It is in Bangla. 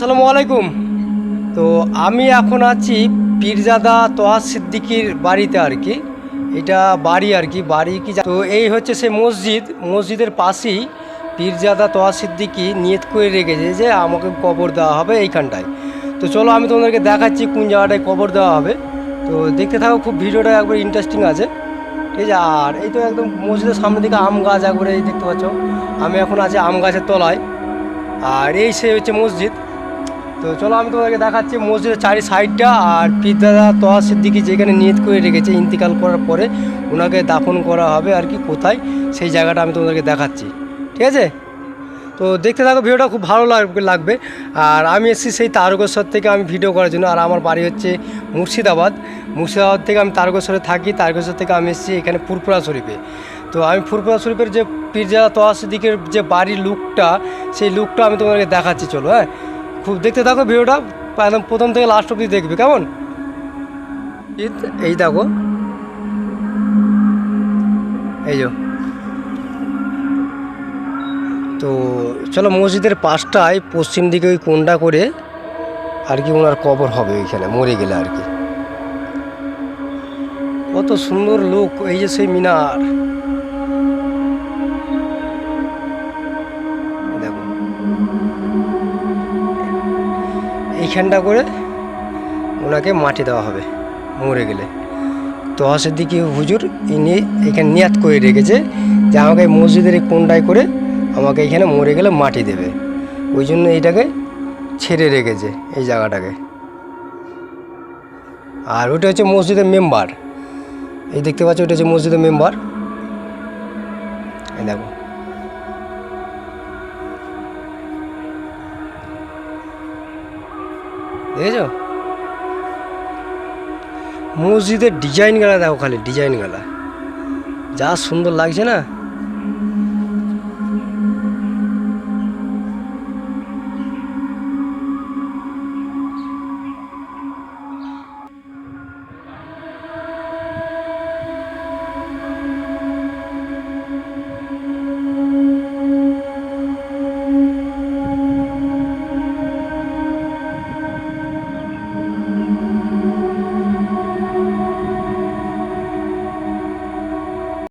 আসসালামু আলাইকুম। তো আমি এখন আছি পীরজাদা তোহা সিদ্দিকীর বাড়িতে আর কি। এটা বাড়ি আর কি, বাড়ি কি তো এই হচ্ছে সে মসজিদের পাশেই পীরজাদা তোহা সিদ্দিকী নিয়ত করে রেখেছে যে আমাকে কবর দেওয়া হবে এইখানটায়। তো চলো আমি তোমাদেরকে দেখাচ্ছি কোন জায়গাটায় কবর দেওয়া হবে। তো দেখতে থাকো, খুব ভিডিওটা একবার ইন্টারেস্টিং আছে, ঠিক আছে। আর এই তো একদম মসজিদের সামনের দিকে আম গাছ একবারে এই দেখতে পাচ্ছ। আমি এখন আছি আম গাছের তলায়, আর এই সে হচ্ছে মসজিদ। তো চলো আমি তোমাদেরকে দেখাচ্ছি মসজিদের চারি সাইডটা, আর পীরজাদা তোহা সিদ্দিকী যেখানে নিয়ত করে রেখেছে ইন্তিকাল করার পরে ওনাকে দাফন করা হবে আর কি, কোথায় সেই জায়গাটা আমি তোমাদেরকে দেখাচ্ছি, ঠিক আছে। তো দেখতে থাকো, ভিডিওটা খুব ভালো লাগবে। আর আমি এসেছি সেই তারকেশ্বর থেকে আমি ভিডিও করার জন্য। আর আমার বাড়ি হচ্ছে মুর্শিদাবাদ থেকে আমি তারকেশ্বরে থাকি। তারকেশ্বর থেকে আমি এসেছি এখানে ফুরফুরা শরীফে। তো আমি ফুরফুরা শরীফের যে পীরজাদা তোহা সিদ্দিকীর যে বাড়ির লুকটা, সেই লুকটা আমি তোমাদেরকে দেখাচ্ছি। চলো, হ্যাঁ, খুব দেখতে থাকো ভিডিওটা, একদম প্রথম থেকে লাস্ট অবধি দেখবে, কেমন। এই দেখো, এই যে। তো চলো, মসজিদের পাশটায় পশ্চিম দিকে ওই কোণটা করে আর কি ওনার কবর হবে ওইখানে মরে গেলে আর কি। কত সুন্দর লোক, এই যে সেই মিনার দেখো, এইখানটা করে ওনাকে মাটি দেওয়া হবে মরে গেলে। তোহা সিদ্দিকী হুজুর ইনি এখানে নিয়াত করে রেখেছে যে আমাকে মসজিদের এই কোণটায় করে আমাকে এখানে মরে গেলে মাটি দেবে। ওই জন্য এইটাকে ছেড়ে রেখেছে এই জায়গাটাকে। আর ওটা হচ্ছে মসজিদের মেম্বার, এই দেখতে পাচ্ছ, ওটা হচ্ছে মসজিদের মেম্বার। এই দেখো, দেখেছো মসজিদের ডিজাইন গালা, দেখো খালি ডিজাইন গালা যা সুন্দর লাগছে না।